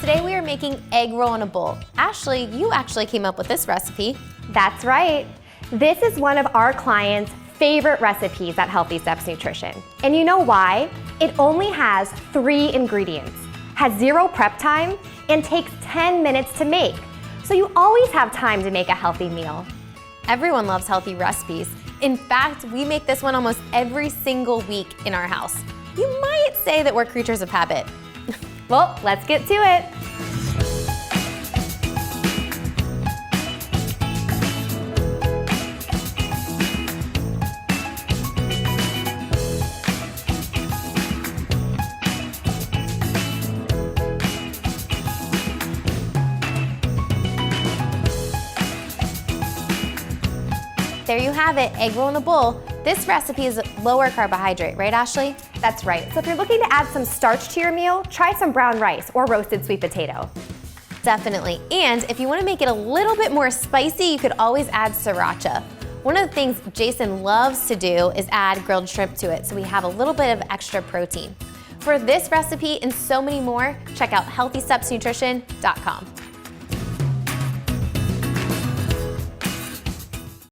Today we are making egg roll in a bowl. Ashley, you actually came up with this recipe. That's right. This is one of our clients' favorite recipes at Healthy Steps Nutrition. And you know why? It only has 3 ingredients, has 0 prep time, and takes 10 minutes to make. So you always have time to make a healthy meal. Everyone loves healthy recipes. In fact, we make this one almost every single week in our house. You might say that we're creatures of habit. Well, let's get to it. There you have it, egg roll in a bowl. This recipe is lower carbohydrate, right, Ashley? That's right. So if you're looking to add some starch to your meal, try some brown rice or roasted sweet potato. Definitely. And if you want to make it a little bit more spicy, you could always add sriracha. One of the things Jason loves to do is add grilled shrimp to it, so we have a little bit of extra protein. For this recipe and so many more, check out healthystepsnutrition.com.